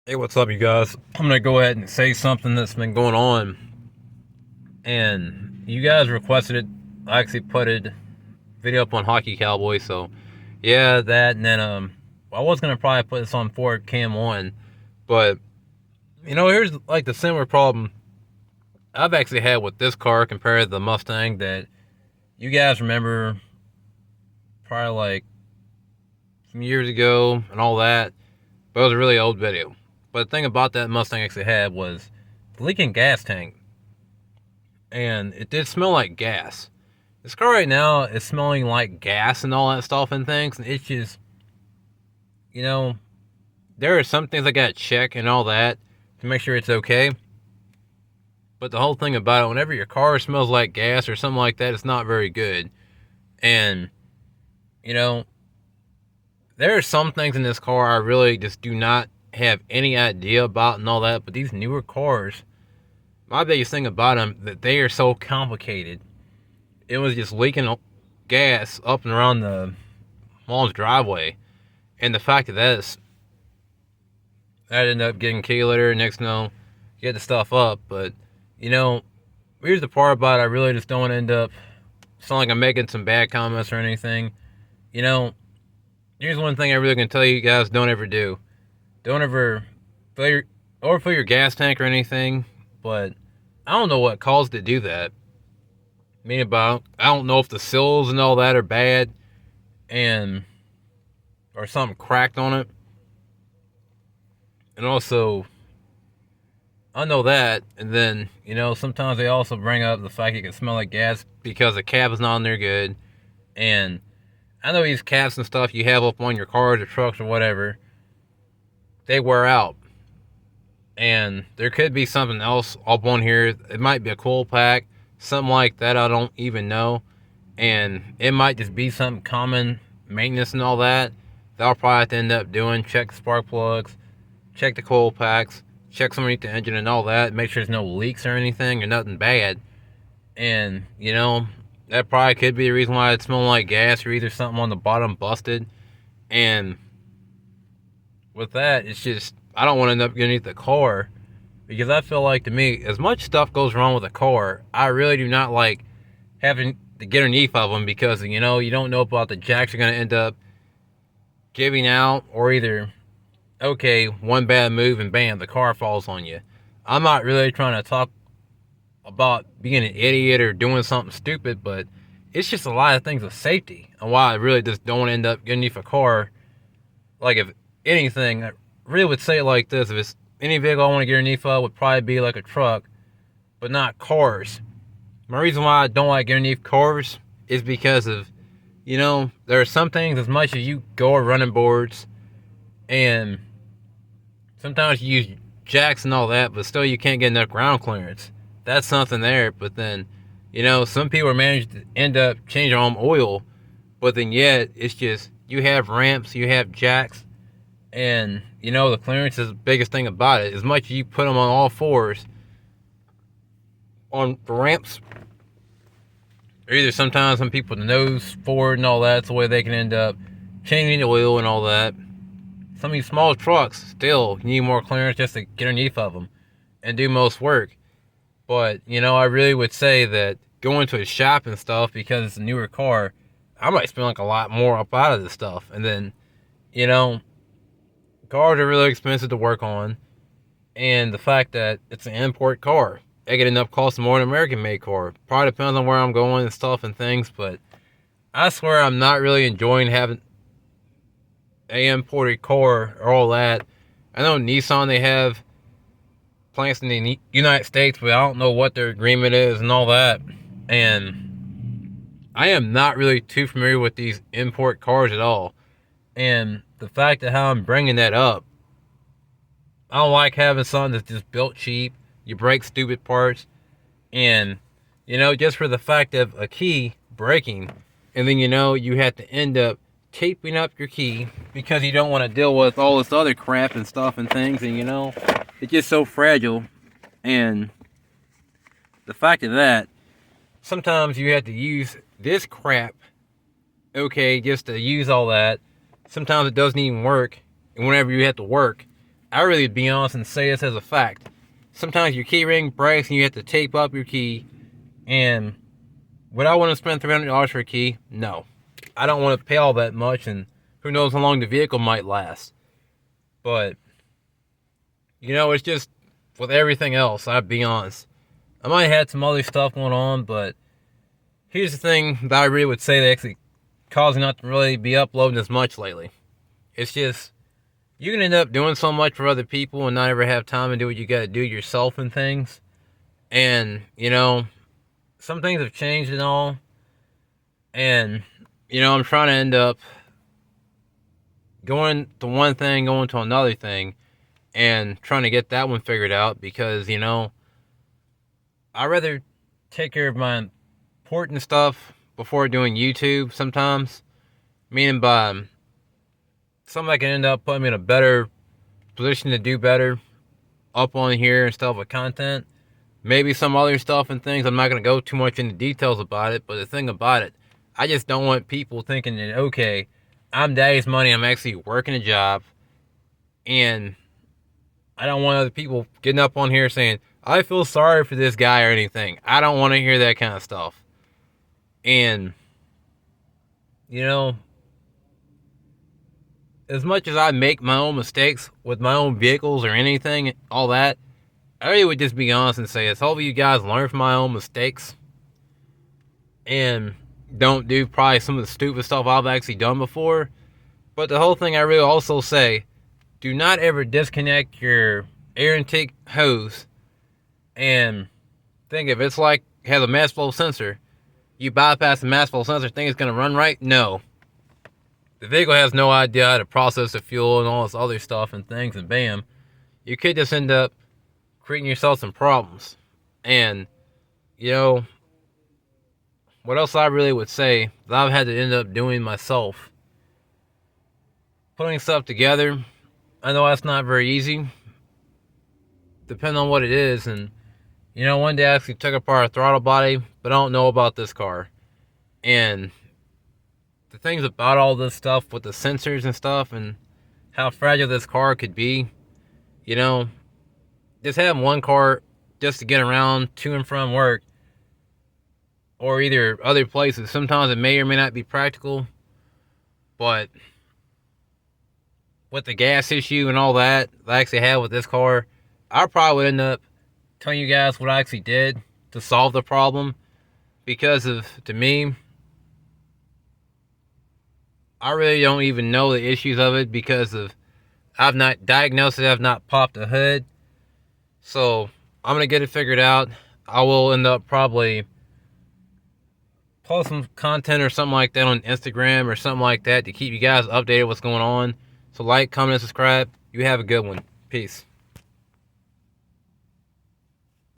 Hey, what's up, you guys? I'm gonna go ahead and say something that's been going on, and you guys requested it. I actually put a video up on Hockey Cowboy, so yeah, that. And then I was gonna probably put this on Ford Cam One, but here's like the similar problem I've actually had with this car compared to the Mustang that you guys remember probably like some years ago and all that. But it was a really old video. But the thing about that Mustang actually had was the leaking gas tank, and it did smell like gas. This car right now is smelling like gas and all that stuff and things, and it's just, you know, there are some things I gotta check and all that to make sure it's okay. But the whole thing about it, whenever your car smells like gas or something like that, it's not very good. And, you know, there are some things in this car I really just do not have any idea about and all that, but these newer cars, my biggest thing about them, that they are so complicated. It was just leaking gas up and around the mom's driveway, and the fact that ended up getting key litter. Next, get the stuff up. But you know, here's the part about it. I really just don't want to end up sound like I'm making some bad comments or anything. You know, here's one thing I really can tell you guys: don't ever do. Don't ever overfill your gas tank or anything. But I don't know what caused it to do that. Meaning about, I don't know if the sills and all that are bad, and or something cracked on it. And also, I know that. And then, sometimes they also bring up the fact it can smell like gas because the cap is not on there good. And I know these caps and stuff you have up on your cars or trucks or whatever, they wear out. And there could be something else up on here. It might be a coil pack, something like that. I don't even know. And it might just be some common maintenance and all that. They'll probably have to end up doing. Check the spark plugs, check the coil packs, check underneath the engine and all that. Make sure there's no leaks or anything or nothing bad. And, that probably could be the reason why it's smelling like gas, or either something on the bottom busted. And with that, it's just, I don't want to end up getting the car, because I feel like, to me, as much stuff goes wrong with a car, I really do not like having to get underneath of them, because, you don't know about the jacks are going to end up giving out, or either, okay, one bad move and bam, the car falls on you. I'm not really trying to talk about being an idiot or doing something stupid, but it's just a lot of things with safety, and why I really just don't end up getting underneath a car. Like, if anything, I really would say it like this: if it's any vehicle I want to get underneath of, would probably be like a truck, but not cars. My reason why I don't like getting underneath cars is because of, there are some things, as much as you go on running boards, and sometimes you use jacks and all that, but still you can't get enough ground clearance. That's something there. But then, some people manage to end up changing their own oil, but then yet it's just, you have ramps, you have jacks, and the clearance is the biggest thing about it. As much as you put them on all fours on the ramps, or either sometimes some people nose forward and all that, that's the way they can end up changing the oil and all that. Some of these small trucks still need more clearance just to get underneath of them and do most work. But, I really would say that going to a shop and stuff, because it's a newer car, I might spend like a lot more up out of this stuff. And then, cars are really expensive to work on. And the fact that it's an import car, it could end up costing more than an American made car. Probably depends on where I'm going and stuff and things. But I swear I'm not really enjoying having a imported car or all that. I know Nissan, they have plants in the United States, but I don't know what their agreement is and all that. And I am not really too familiar with these import cars at all. And the fact of how I'm bringing that up, I don't like having something that's just built cheap. You break stupid parts. And, just for the fact of a key breaking, and then, you have to end up taping up your key because you don't want to deal with all this other crap and stuff and things. And, it's just so fragile. And the fact of that, sometimes you have to use this crap, okay, just to use all that. Sometimes it doesn't even work. And whenever you have to work, I really be honest and say this as a fact. Sometimes your key ring breaks and you have to tape up your key. And would I want to spend $300 for a key? No. I don't want to pay all that much, and who knows how long the vehicle might last. But, it's just with everything else, I'll be honest. I might have had some other stuff going on, but here's the thing that I really would say that actually caused me not to really be uploading as much lately. It's just, you can end up doing so much for other people and not ever have time to do what you gotta do yourself and things. And, some things have changed and all. And, I'm trying to end up going to one thing, going to another thing, and trying to get that one figured out because, I'd rather take care of my important stuff before doing YouTube sometimes. Meaning by something that can end up putting me in a better position to do better up on here and stuff with content. Maybe some other stuff and things. I'm not going to go too much into details about it, but the thing about it, I just don't want people thinking that, okay, I'm daddy's money, I'm actually working a job, and I don't want other people getting up on here saying, I feel sorry for this guy or anything. I don't want to hear that kind of stuff. And, as much as I make my own mistakes with my own vehicles or anything, all that, I really would just be honest and say this. Hopefully you guys learn from my own mistakes and don't do probably some of the stupid stuff I've actually done before. But the whole thing I really also say, do not ever disconnect your air intake hose and think if it's like has a mass flow sensor, you bypass the mass flow sensor, think it's going to run right? No. The vehicle has no idea how to process the fuel and all this other stuff and things, and bam, you could just end up creating yourself some problems. And, what else I really would say that I've had to end up doing myself, putting stuff together. I know that's not very easy, depending on what it is. And, one day I actually took apart a throttle body, but I don't know about this car. And the things about all this stuff with the sensors and stuff and how fragile this car could be, just having one car just to get around to and from work or either other places, sometimes it may or may not be practical, but with the gas issue and all that I actually have with this car, I probably would end up telling you guys what I actually did to solve the problem because to me, I really don't even know the issues of it because I've not diagnosed it, I've not popped a hood. So I'm going to get it figured out. I will end up probably post some content or something like that on Instagram or something like that to keep you guys updated what's going on. So like, comment, and subscribe. You have a good one. Peace.